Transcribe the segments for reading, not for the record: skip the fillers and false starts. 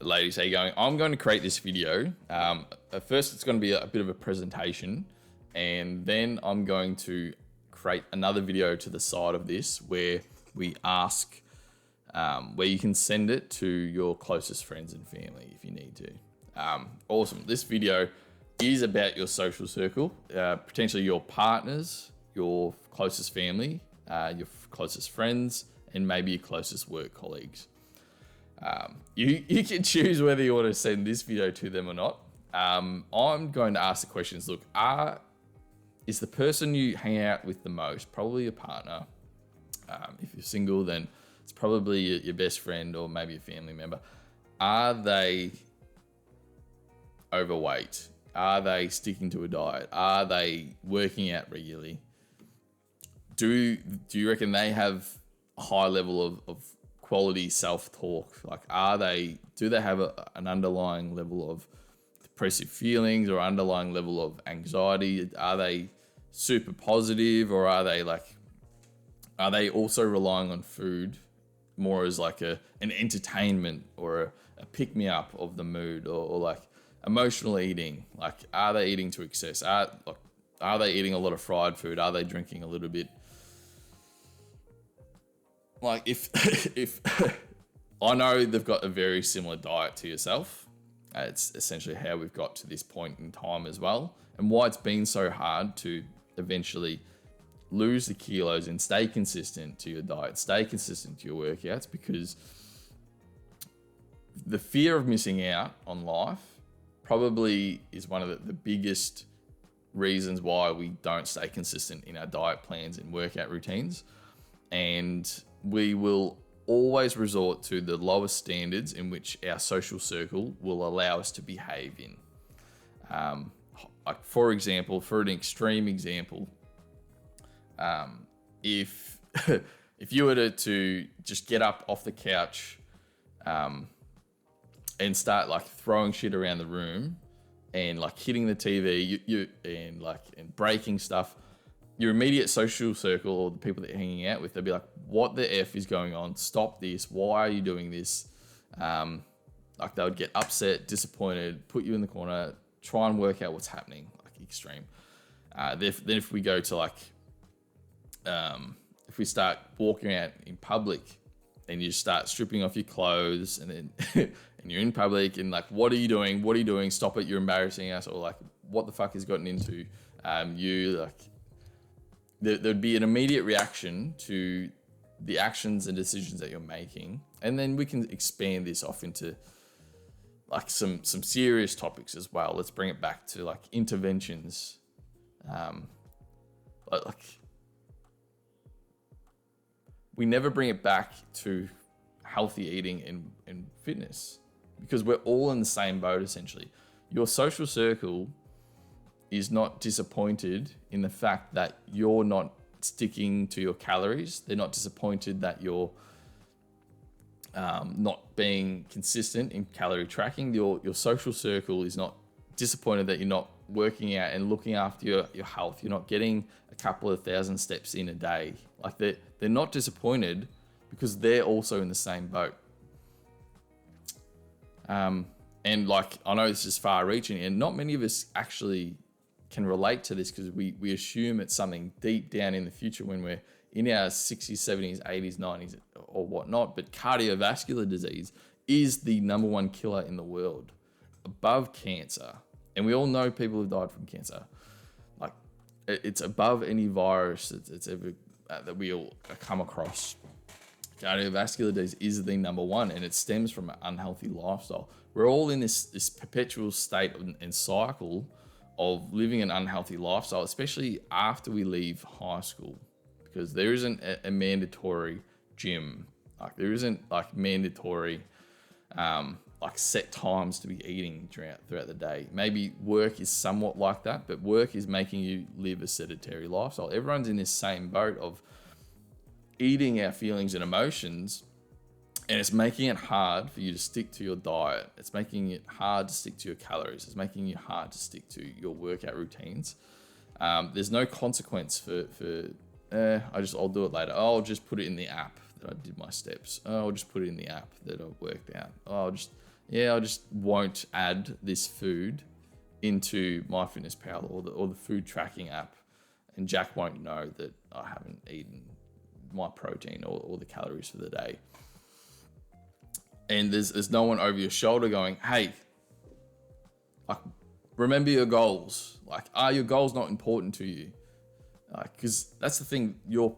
ladies, how you going? I'm going to create this video. At first, it's going to be a bit of a presentation, and then I'm going to create another video to the side of this where we ask, where you can send it to your closest friends and family if you need to. Awesome. This video is about your social circle, potentially your partners, your closest family, your closest friends, and maybe your closest work colleagues. You can choose whether you want to send this video to them or not. I'm going to ask the questions. Look, is the person you hang out with the most probably your partner? If you're single, then it's probably your best friend or maybe a family member. Are they overweight? Are they sticking to a diet? Are they working out regularly? Do you reckon they have a high level of quality self-talk? Like, do they have an underlying level of depressive feelings or underlying level of anxiety? Are they super positive, or are they also relying on food more as like an entertainment or a pick-me-up of the mood, or like emotional eating? Like, are they eating to excess? Are they eating a lot of fried food? Are they drinking a little bit? Like, if I know they've got a very similar diet to yourself, it's essentially how we've got to this point in time as well, and why it's been so hard to eventually lose the kilos and stay consistent to your diet, stay consistent to your workouts, because the fear of missing out on life probably is one of the biggest reasons why we don't stay consistent in our diet plans and workout routines. And we will always resort to the lowest standards in which our social circle will allow us to behave in. Like, for example, for an extreme example, if you were to just get up off the couch and start like throwing shit around the room and like hitting the TV and breaking stuff, your immediate social circle or the people that you're hanging out with, they'll be like, what the F is going on? Stop this. Why are you doing this? Like, they would get upset, disappointed, put you in the corner, try and work out what's happening, like extreme. Then if we go to like, if we start walking out in public and you start stripping off your clothes and then and you're in public and like, what are you doing? What are you doing? Stop it. You're embarrassing us. Or like, what the fuck has gotten into you? Like, there'd be an immediate reaction to the actions and decisions that you're making. And then we can expand this off into like some serious topics as well. Let's bring it back to like interventions. Like, we never bring it back to healthy eating and fitness, because we're all in the same boat essentially. Your social circle is not disappointed in the fact that you're not sticking to your calories. They're not disappointed that you're not being consistent in calorie tracking. Your social circle is not disappointed that you're not working out and looking after your health. You're not getting a couple of thousand steps in a day. Like, they're not disappointed because they're also in the same boat. And like, I know this is far reaching and not many of us actually can relate to this, because we assume it's something deep down in the future when we're in our 60s, 70s, 80s, 90s or whatnot. But cardiovascular disease is the number one killer in the world, above cancer. And we all know people who've died from cancer. Like, it's above any virus that's ever that we all come across. Cardiovascular disease is the number one, and it stems from an unhealthy lifestyle. We're all in this perpetual state and cycle of living an unhealthy lifestyle, especially after we leave high school, because there isn't a mandatory gym. Like, there isn't like mandatory like set times to be eating throughout the day. Maybe work is somewhat like that, but work is making you live a sedentary lifestyle. Everyone's in this same boat of eating our feelings and emotions, and it's making it hard for you to stick to your diet. It's making it hard to stick to your calories. It's making it hard to stick to your workout routines. There's no consequence for I'll do it later. Oh, I'll just put it in the app that I did my steps. Oh, I'll just put it in the app that I worked out. Oh, I'll just yeah, I just won't add this food into MyFitnessPal or the food tracking app, and Jack won't know that I haven't eaten my protein or the calories for the day. And there's no one over your shoulder going, hey, like, remember your goals. Like, are your goals not important to you? Because that's the thing, your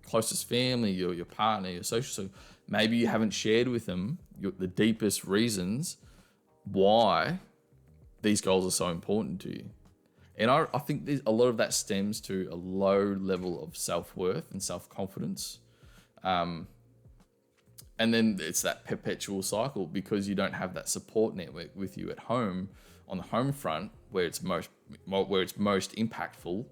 closest family, your partner, your social circle, maybe you haven't shared with them the deepest reasons why these goals are so important to you. And I think a lot of that stems to a low level of self-worth and self-confidence. And then it's that perpetual cycle because you don't have that support network with you at home on the home front where it's most impactful.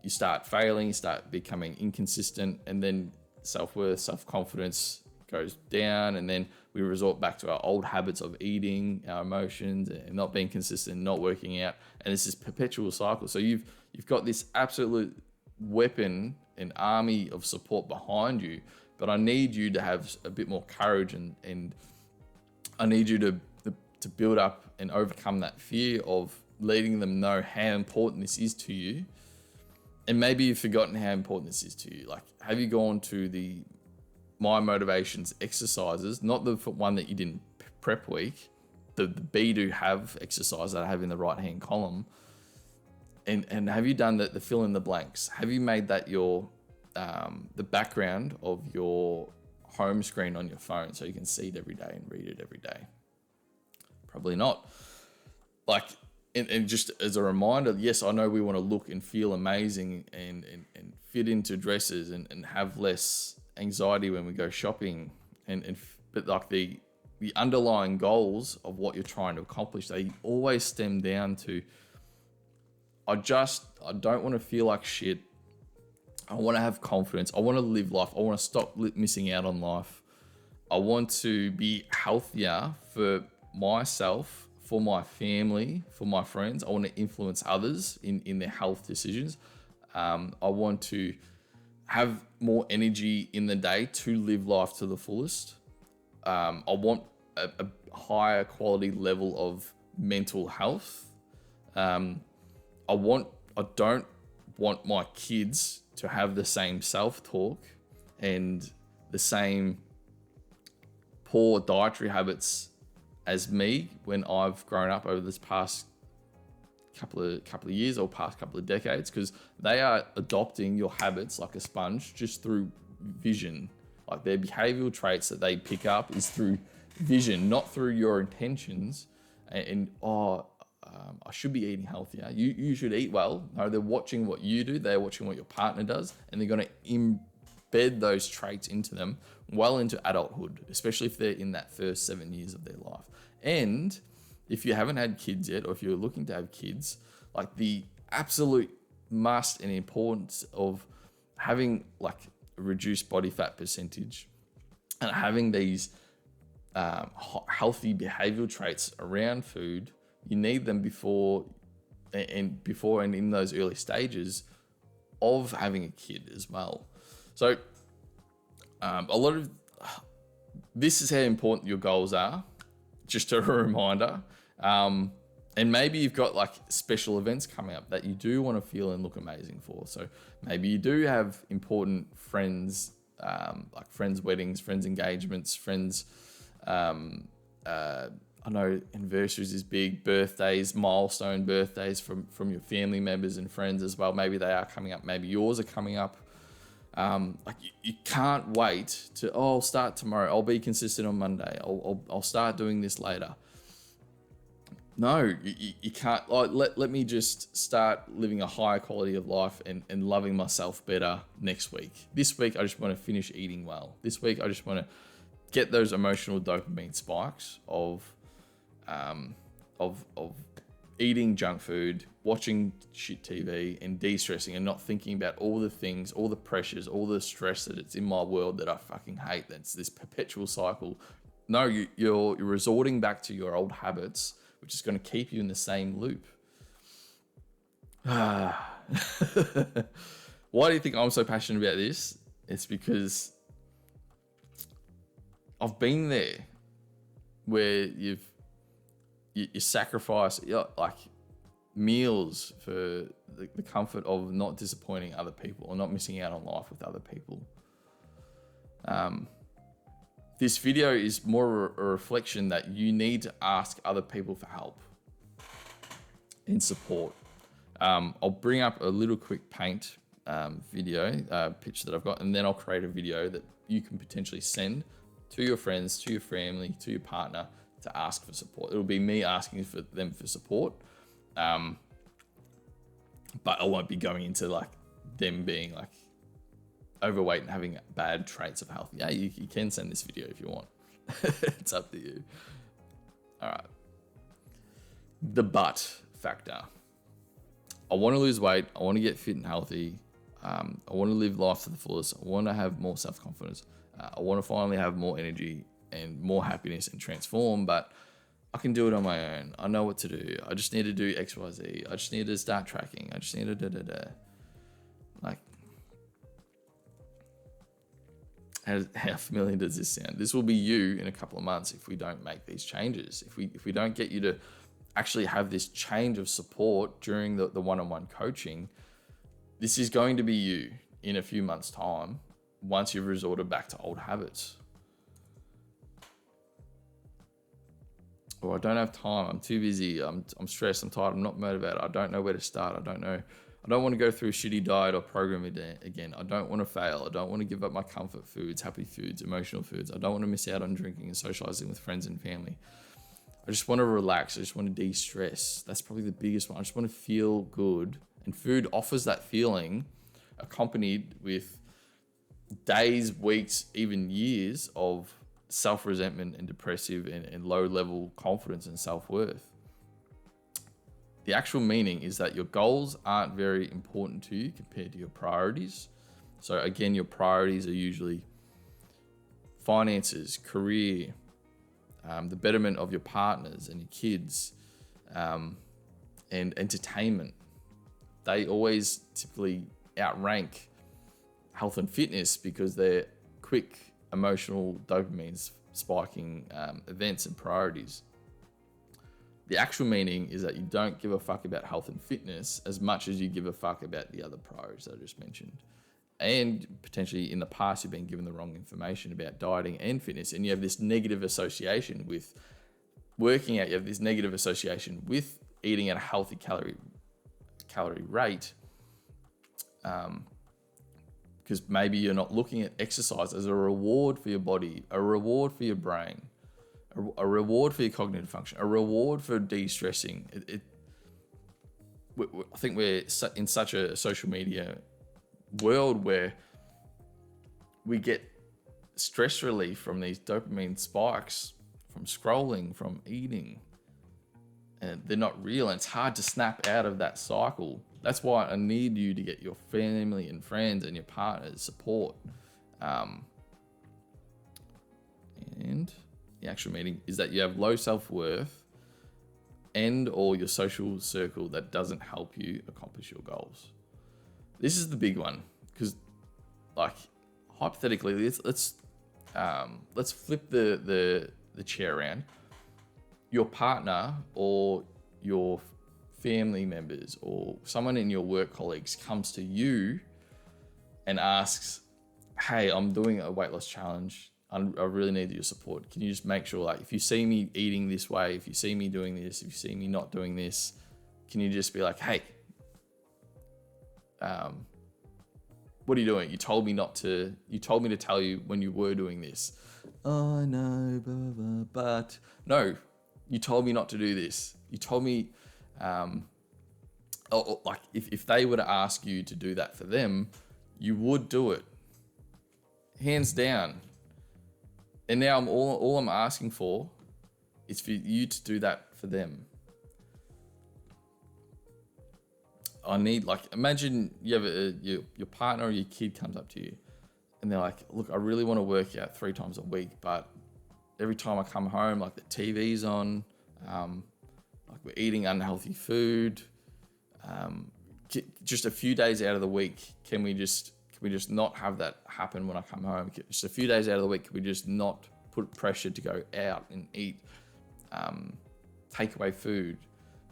You start failing, you start becoming inconsistent, and then self-worth, self-confidence goes down, and then we resort back to our old habits of eating, our emotions, and not being consistent, not working out, and it's this perpetual cycle. So you've got this absolute weapon, an army of support behind you, but I need you to have a bit more courage, and I need you to build up and overcome that fear of letting them know how important this is to you. And maybe you've forgotten how important this is to you. Like, have you gone to the My Motivations exercises, not the one that you didn't prep week, the be do have exercise that I have in the right hand column, and have you done the fill in the blanks? Have you made that your the background of your home screen on your phone so you can see it every day and read it every day? Probably not. Like, and just as a reminder, yes, I know we want to look and feel amazing and fit into dresses and have less anxiety when we go shopping, but like the underlying goals of what you're trying to accomplish, they always stem down to, I don't want to feel like shit. I want to have confidence. I want to live life. I want to stop missing out on life. I want to be healthier for myself, for my family, for my friends. I want to influence others in their health decisions. I want to have more energy in the day to live life to the fullest. I want a higher quality level of mental health. I don't want my kids to have the same self-talk and the same poor dietary habits as me when I've grown up over this past couple of years or past couple of decades, because they are adopting your habits like a sponge just through vision. Like, their behavioral traits that they pick up is through vision, not through your intentions. I should be eating healthier. You should eat well. No, they're watching what you do. They're watching what your partner does, and they're going to embed those traits into them well into adulthood, especially if they're in that first 7 years of their life. And if you haven't had kids yet, or if you're looking to have kids, like, the absolute must and importance of having like a reduced body fat percentage and having these healthy behavioral traits around food, you need them before and in those early stages of having a kid as well. So a lot of this is how important your goals are, just a reminder. And maybe you've got like special events coming up that you do want to feel and look amazing for. So maybe you do have important friends, like friends' weddings, friends' engagements, friends, I know anniversaries is big, birthdays, milestone birthdays from your family members and friends as well. Maybe they are coming up. Maybe yours are coming up. Like, you can't wait to, I'll start tomorrow. I'll be consistent on Monday. I'll start doing this later. No, you can't. Like, let me just start living a higher quality of life and loving myself better next week. This week, I just want to finish eating well. This week, I just want to get those emotional dopamine spikes of eating junk food, watching shit TV, and de-stressing and not thinking about all the things, all the pressures, all the stress that it's in my world that I fucking hate. That's this perpetual cycle. No, you're resorting back to your old habits, which is going to keep you in the same loop. Why do you think I'm so passionate about this? It's because I've been there. where you sacrifice like meals for the comfort of not disappointing other people or not missing out on life with other people. This video is more a reflection that you need to ask other people for help and support. I'll bring up a little quick paint video pitch that I've got, and then I'll create a video that you can potentially send to your friends, to your family, to your partner to ask for support. It'll be me asking for them for support, but I won't be going into like them being like overweight and having bad traits of health. Yeah, you can send this video if you want. It's up to you. All right. The but factor. I want to lose weight. I want to get fit and healthy. I want to live life to the fullest. I want to have more self-confidence. I want to finally have more energy and more happiness and transform, but I can do it on my own. I know what to do. I just need to do X, Y, Z. I just need to start tracking. I just need to da-da-da. Like, how familiar does this sound? This will be you in a couple of months if we don't make these changes. If we don't get you to actually have this change of support during the one-on-one coaching, this is going to be you in a few months' time once you've resorted back to old habits. Or I don't have time, I'm too busy, I'm stressed, I'm tired, I'm not motivated, I don't know where to start, I don't want to go through a shitty diet or program again, I don't want to fail, I don't want to give up my comfort foods, happy foods, emotional foods, I don't want to miss out on drinking and socializing with friends and family. I just want to relax, I just want to de-stress. That's probably the biggest one. I just want to feel good. And food offers that feeling, accompanied with days, weeks, even years of self-resentment and depressive and low-level confidence and self-worth. The actual meaning is that your goals aren't very important to you compared to your priorities. So again, your priorities are usually finances, career, the betterment of your partners and your kids, and entertainment. They always typically outrank health and fitness because they're quick, emotional, dopamine spiking events and priorities. The actual meaning is that you don't give a fuck about health and fitness as much as you give a fuck about the other priorities that I just mentioned. And potentially in the past, you've been given the wrong information about dieting and fitness, and you have this negative association with working out. You have this negative association with eating at a healthy calorie rate, because maybe you're not looking at exercise as a reward for your body, a reward for your brain, a reward for your cognitive function, a reward for de-stressing. I think we're in such a social media world where we get stress relief from these dopamine spikes from scrolling, from eating, and they're not real, and it's hard to snap out of that cycle. That's why I need you to get your family and friends and your partners support. And the actual meaning is that you have low self-worth and or your social circle that doesn't help you accomplish your goals. This is the big one, because like hypothetically, let's flip the chair around. Your partner or your family members or someone in your work colleagues comes to you and asks, hey, I'm doing a weight loss challenge. I really need your support. Can you just make sure, like, if you see me eating this way, if you see me doing this, if you see me not doing this, can you just be like, hey, what are you doing? You told me to tell you when you were doing this. Oh, no, blah, blah, blah. But no, you told me not to do this. You told me, like if they were to ask you to do that for them, you would do it, hands down. And now all I'm asking for is for you to do that for them. I need, like, imagine you have your partner or your kid comes up to you and they're like, look, I really want to work out 3 times a week, but every time I come home, like the TV's on, like we're eating unhealthy food. Just a few days out of the week, can we just not have that happen when I come home? Just a few days out of the week, can we just not put pressure to go out and eat takeaway food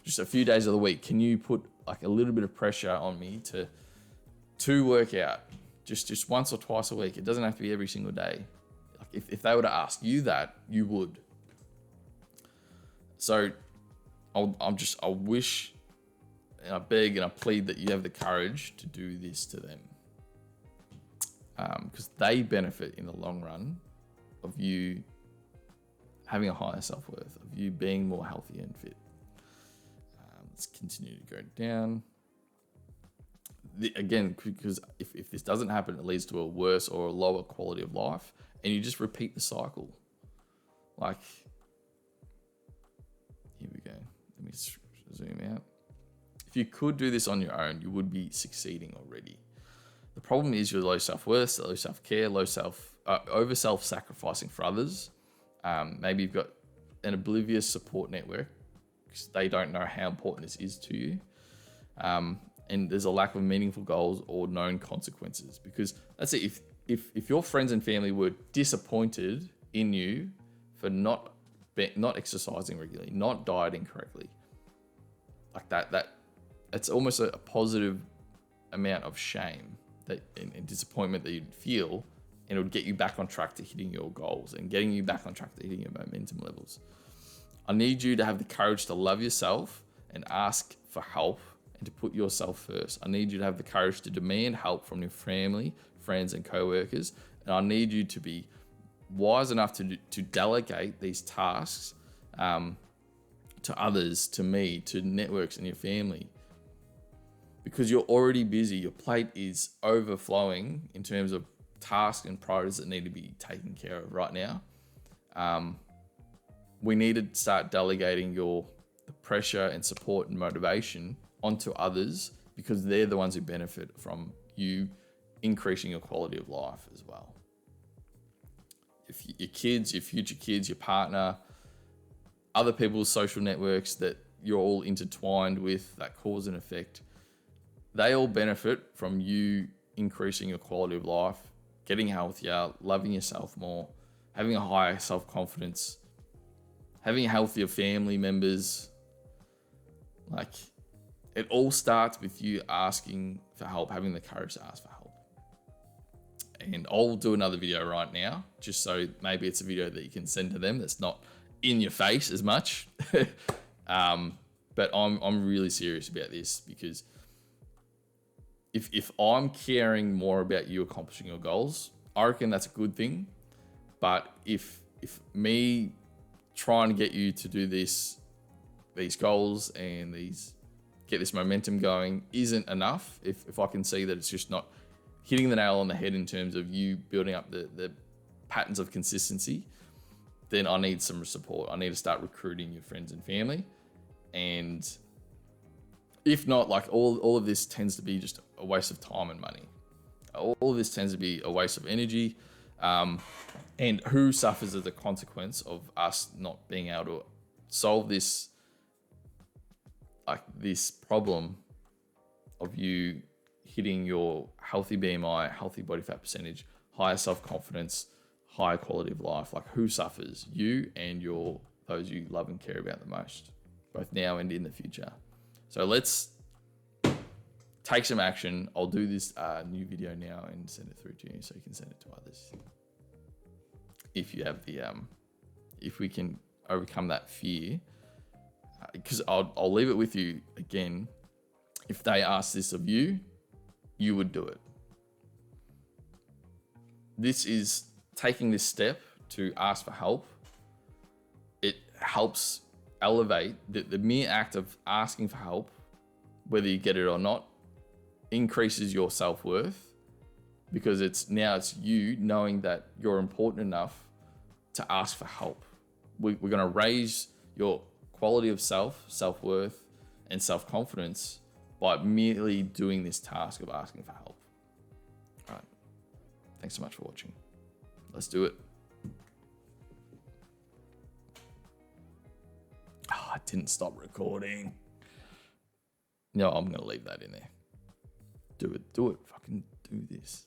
just a few days of the week? Can you put like a little bit of pressure on me to work out just once or twice a week? It doesn't have to be every single day. Like if they were to ask you that, you would. So I wish and I beg and I plead that you have the courage to do this to them, because they benefit in the long run of you having a higher self-worth, of you being more healthy and fit. Let's continue to go down. Again, because if this doesn't happen, it leads to a worse or a lower quality of life, and you just repeat the cycle. Like, here we go. Let me zoom out. If you could do this on your own, you would be succeeding already. The problem is your low self-worth, low self-care, over self-sacrificing for others. Maybe you've got an oblivious support network because they don't know how important this is to you. And there's a lack of meaningful goals or known consequences, because let's say if your friends and family were disappointed in you for not exercising regularly, not dieting correctly, like that it's almost a positive amount of shame and disappointment that you'd feel, and it would get you back on track to hitting your goals and getting you back on track to hitting your momentum levels. I need you to have the courage to love yourself and ask for help and to put yourself first. I need you to have the courage to demand help from your family, friends, and co-workers. And I need you to be wise enough to delegate these tasks to others, to me, to networks and your family. Because you're already busy, your plate is overflowing in terms of tasks and priorities that need to be taken care of right now. We need to start delegating the pressure and support and motivation onto others, because they're the ones who benefit from you increasing your quality of life as well. If your kids, your future kids, your partner, other people's social networks that you're all intertwined with, that cause and effect, they all benefit from you increasing your quality of life, getting healthier, loving yourself more, having a higher self-confidence, having healthier family members. Like, it all starts with you asking for help, having the courage to ask for help. And I'll do another video right now, just so maybe it's a video that you can send to them that's not in your face as much. But I'm really serious about this, because if I'm caring more about you accomplishing your goals, I reckon that's a good thing. But if me trying to get you to do these goals and get this momentum going isn't enough, if I can see that it's just not hitting the nail on the head in terms of you building up the patterns of consistency, then I need some support. I need to start recruiting your friends and family. And if not, like all of this tends to be just a waste of time and money. All of this tends to be a waste of energy. And who suffers as a consequence of us not being able to solve this problem of you hitting your healthy BMI, healthy body fat percentage, higher self-confidence, higher quality of life? Like, who suffers? You and those you love and care about the most, both now and in the future. So let's take some action. I'll do this new video now and send it through to you so you can send it to others. If you have if we can overcome that fear, because I'll leave it with you again. If they ask this of you, you would do it. This is taking this step to ask for help. It helps elevate the mere act of asking for help, whether you get it or not, increases your self-worth, because it's you knowing that you're important enough to ask for help. We're going to raise your quality of self-worth, and self-confidence by merely doing this task of asking for help. All right. Thanks so much for watching. Let's do it. Oh, I didn't stop recording. No, I'm going to leave that in there. Do it. Fucking do this.